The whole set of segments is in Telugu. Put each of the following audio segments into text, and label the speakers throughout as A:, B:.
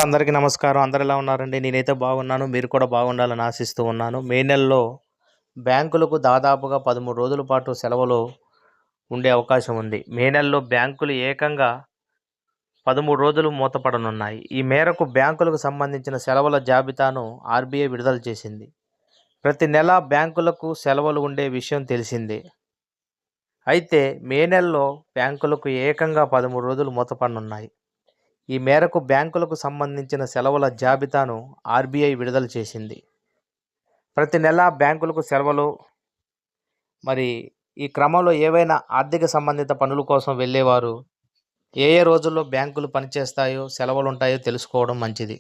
A: అందరికీ నమస్కారం. అందరూ ఎలా ఉన్నారండి? నేనైతే బాగున్నాను. మీరు కూడా బాగుండాలని ఆశిస్తూ ఉన్నాను. మే నెలలో బ్యాంకులకు దాదాపుగా 13 రోజుల పాటు సెలవులు ఉండే అవకాశం ఉంది. మే నెలలో బ్యాంకులు ఏకంగా 13 రోజులు మూతపడనున్నాయి. ఈ మేరకు బ్యాంకులకు సంబంధించిన సెలవుల జాబితాను ఆర్బీఐ విడుదల చేసింది. ప్రతి నెల బ్యాంకులకు సెలవులు ఉండే విషయం తెలిసిందే. అయితే మే నెలలో బ్యాంకులకు ఏకంగా 13 రోజులు మూతపడనున్నాయి. ఈ మేరకు బ్యాంకులకు సంబంధించిన సెలవుల జాబితాను ఆర్బీఐ విడుదల చేసింది. ప్రతి నెల బ్యాంకులకు సెలవులు ఈ క్రమంలో ఏవైనా ఆర్థిక సంబంధిత పనుల కోసం వెళ్ళేవారు ఏ రోజుల్లో బ్యాంకులు పనిచేస్తాయో సెలవులు ఉంటాయో తెలుసుకోవడం మంచిది.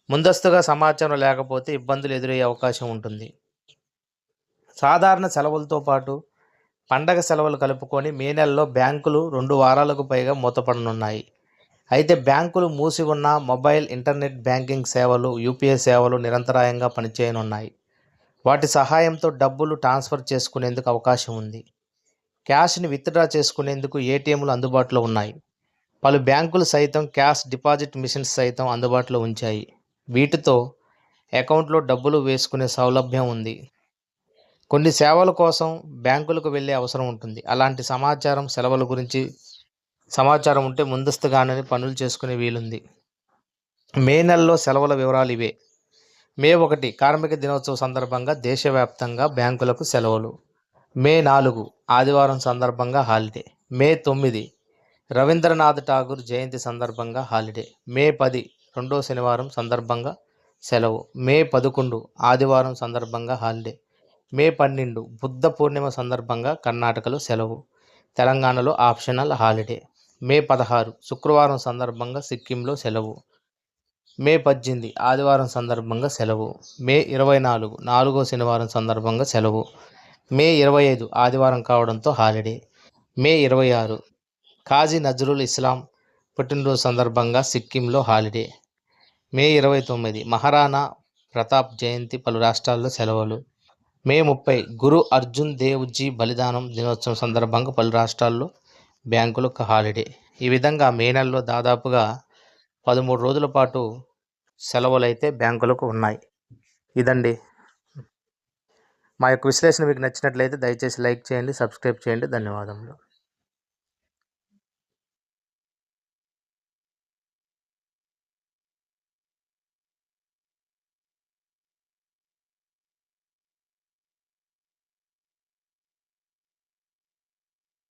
A: ముందస్తుగా సమాచారం లేకపోతే ఇబ్బందులు ఎదురయ్యే అవకాశం ఉంటుంది. సాధారణ సెలవులతో పాటు పండగ సెలవులు కలుపుకొని మే నెలలో బ్యాంకులు 2 వారాలకు పైగా మూతపడనున్నాయి. అయితే బ్యాంకులు మూసి ఉన్న మొబైల్, ఇంటర్నెట్ బ్యాంకింగ్ సేవలు, యూపీఐ సేవలు నిరంతరాయంగా పనిచేయనున్నాయి. వాటి సహాయంతో డబ్బులు ట్రాన్స్ఫర్ చేసుకునేందుకు అవకాశం ఉంది. క్యాష్ని విత్డ్రా చేసుకునేందుకు ఏటీఎంలు అందుబాటులో ఉన్నాయి. పలు బ్యాంకులు సైతం క్యాష్ డిపాజిట్ మిషన్స్ సైతం అందుబాటులో ఉంచాయి. వీటితో అకౌంట్లో డబ్బులు వేసుకునే సౌలభ్యం ఉంది. కొన్ని సేవల కోసం బ్యాంకులకు వెళ్ళే అవసరం ఉంటుంది. అలాంటి సెలవుల గురించి సమాచారం ఉంటే ముందస్తుగానే పనులు చేసుకునే వీలుంది. మే నెలలో సెలవుల వివరాలు ఇవే. మే 1 కార్మిక దినోత్సవం సందర్భంగా దేశవ్యాప్తంగా బ్యాంకులకు సెలవులు. మే 4 ఆదివారం సందర్భంగా హాలిడే. మే 9 రవీంద్రనాథ్ ఠాగూర్ జయంతి సందర్భంగా హాలిడే. మే 10 రెండో శనివారం సందర్భంగా సెలవు. మే 11 ఆదివారం సందర్భంగా హాలిడే. మే 12 బుద్ధ పూర్ణిమ సందర్భంగా కర్ణాటకలో సెలవు. తెలంగాణలో ఆప్షనల్ హాలిడే. మే 16 శుక్రవారం సందర్భంగా సిక్కింలో సెలవు. మే 18 ఆదివారం సందర్భంగా సెలవు. మే 24 నాలుగో శనివారం సందర్భంగా సెలవు. మే 25 ఆదివారం కావడంతో హాలిడే. మే 26 కాజీ నజ్రుల్ ఇస్లాం పుట్టినరోజు సందర్భంగా సిక్కింలో హాలిడే. మే 29 మహారాణా ప్రతాప్ జయంతి పలు రాష్ట్రాల్లో సెలవులు. మే 30 గురు అర్జున్ దేవ్ జీ బలిదానం దినోత్సవం సందర్భంగా పలు రాష్ట్రాల్లో బ్యాంకులకు హాలిడే. ఈ విధంగా మే నెలలో దాదాపుగా 13 రోజుల పాటు సెలవులు అయితే బ్యాంకులకు ఉన్నాయి. ఇదండి మా యొక్క విశ్లేషణ. మీకు నచ్చినట్లయితే దయచేసి లైక్ చేయండి, సబ్స్క్రైబ్ చేయండి. ధన్యవాదములు.